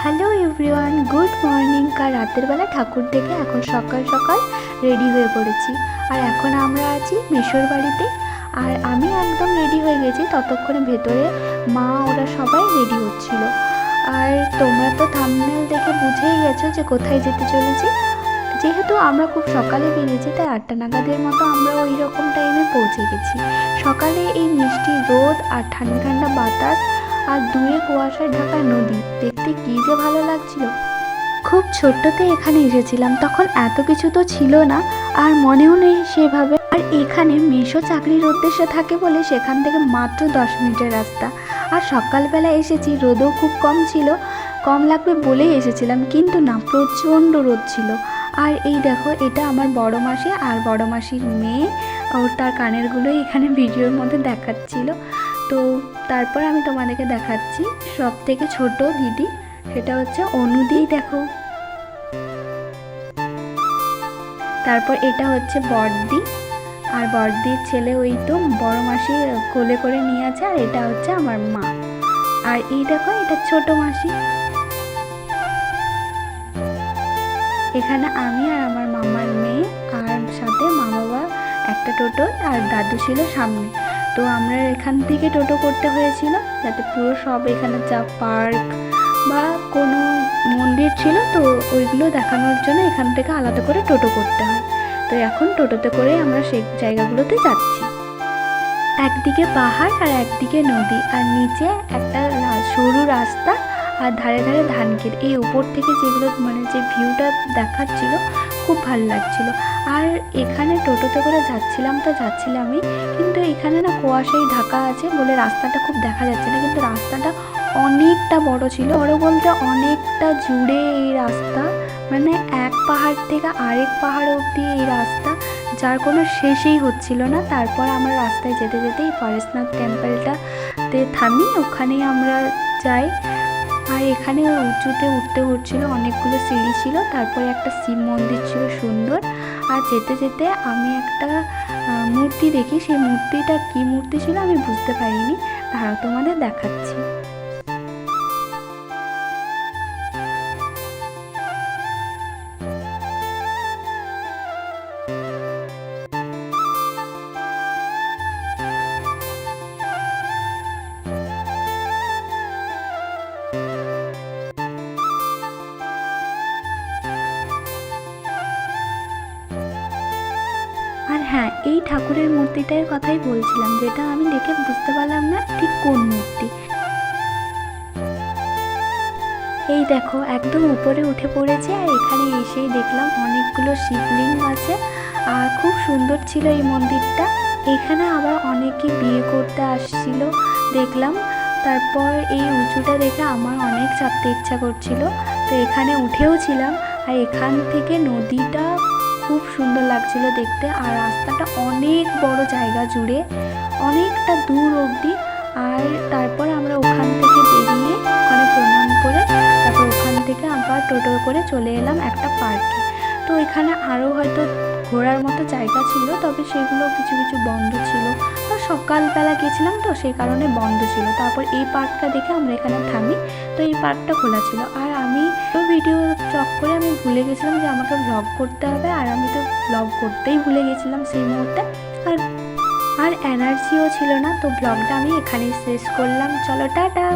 Hello everyone, good morning. কাল রাতের বেলা ঠাকুর দেখে এখন সকাল সকাল রেডি হয়ে পড়েছি। আর এখন আমরা আছি মেশোর বাড়িতে। আর আমি একদম রেডি হয়ে গেছি, ততক্ষণে ভেতরে মা ওরা সবাই রেডি হচ্ছিল। আর তোমরা তো থাম্বনেল দেখে বুঝেই গেছো যে কোথায় যেতে চলেছি। যেহেতু আমরা খুব সকালে বেরিয়েছি, তাই 8টা নাগাদের মতো আমরা ওই রকম টাইমে পৌঁছে গেছি। সকালে এই মিষ্টি রোদ আর ঠান্ডা ঠান্ডা বাতাস আর দূরে কুয়াশায় ঢাকা নদী দেখতে কী যে ভালো লাগছিল। খুব ছোট্টতে এখানে এসেছিলাম, তখন এত কিছু তো ছিল না, আর মনেও নেই সেভাবে। আর এখানে মেশো চাকরির উদ্দেশ্যে থাকে বলে সেখান থেকে মাত্র 10 মিনিটের রাস্তা। আর সকালবেলা এসেছি, রোদও খুব কম ছিল, কম লাগবে বলেই এসেছিলাম, কিন্তু না, প্রচণ্ড রোদ ছিল। আর এই দেখো, এটা আমার বড় মাসি আর বড় মাসির মেয়ে, ওর তার কানেরগুলোই এখানে ভিডিওর মধ্যে দেখাচ্ছিল। তো তারপর আমি তোমাদেরকে দেখাচ্ছি সব থেকে ছোট দিদি, সেটা হচ্ছে অনুদি, দেখো। তারপর এটা হচ্ছে বড়দি, আর বড়দির ছেলে ওই তো বড় মাসি কোলে করে নিয়ে আছে। আর এটা হচ্ছে আমার মা। আর এই দেখো, এটা ছোট মাসি। এখানে আমি আর আমার মামার মেয়ে, আর সাথে মা বাবা, একটা টোটো, আর দাদু ছিল সামনে। তো আমরা এখান থেকে টোটো করতে হয়েছিল, যাতে পুরো সব এখানে যা পার্ক বা কোনো মন্দির ছিল তো ওইগুলো দেখানোর জন্য এখান থেকে আলাদা করে টোটো করতে হয়। তো এখন টোটোতে করে আমরা সেই জায়গাগুলোতে যাচ্ছি। একদিকে পাহাড় আর একদিকে নদী, আর নিচে একটা সরু রাস্তা, আর ধারে ধারে ধান ক্ষেত। এই উপর থেকে যেগুলো মানে যে ভিউটা দেখাচ্ছিল, খুব ভালো লাগছিল। আর এখানে টোটোতে করে যাচ্ছিলামই, কিন্তু এখানে না কুয়াশায় ঢাকা আছে বলে রাস্তাটা খুব দেখা যাচ্ছে না, কিন্তু রাস্তাটা অনেকটা বড় ছিল। বড় বলতে অনেকটা জুড়ে এই রাস্তা, মানে এক পাহাড় থেকে আরেক পাহাড় অবধি এই রাস্তা, যার কোনো শেষই হচ্ছিল না। তারপর আমরা রাস্তায় যেতে যেতে এই পরেশনাথ টেম্পলটাতে থামি, ওখানেই আমরা যাই। আর এখানে উঁচুতে উঠতে হচ্ছিল, অনেকগুলো সিঁড়ি ছিল। তারপরে একটা শিব মন্দির ছিল সুন্দর। আর যেতে যেতে আমি একটা মূর্তি দেখি, সেই মূর্তিটা কী মূর্তি ছিল আমি বুঝতে পারিনি, তারা তোমাদের দেখাচ্ছি। আর হ্যাঁ, এই ঠাকুরের মূর্তিটার কথাই বলছিলাম, যেটা আমি দেখে বুঝতে পারলাম না ঠিক কোন মূর্তি। এই দেখো, একদম উপরে উঠে পড়েছে, আর এখানে এসেই দেখলাম অনেকগুলো শিবলিঙ্গ আছে, আর খুব সুন্দর ছিল এই মন্দিরটা। এখানে আবার অনেকে বিয়ে করতে আসছিল দেখলাম। তারপর এই উঁচুটা দেখে আমার অনেক চাপতে ইচ্ছা করছিল, তো এখানে উঠেও ছিলাম। আর এখান থেকে নদীটা খুব সুন্দর লাগছিল দেখতে, আর রাস্তাটা অনেক বড় জায়গা জুড়ে, অনেকটা দূর অবধি। আর তারপর আমরা ওখান থেকে বেরিয়ে ওখানে প্রণাম করে তারপর ওখান থেকে আবার টোটো করে চলে এলাম একটা পার্কে। তো এখানে আরও হয়তো ঘোরার মতো জায়গা ছিল, তবে সেগুলো কিছু কিছু বন্ধ ছিল। তো সকালবেলা গেছিলাম তো সেই কারণে বন্ধ ছিল। তারপর এই পার্কটা দেখে আমরা এখানে থামি, তো এই পার্কটা খোলা ছিল। আর আমি তো ভিডিও চক্করে আমি ভুলে গেছিলাম যে আমাকে ব্লগ করতে হবে, আর আমি তো ব্লগ করতেই ভুলে গেছিলাম সেই মুহূর্তে। আর এনার্জিও ছিল না, তো ব্লগটা আমি এখানেই শেষ করলাম। চলো, টাটা।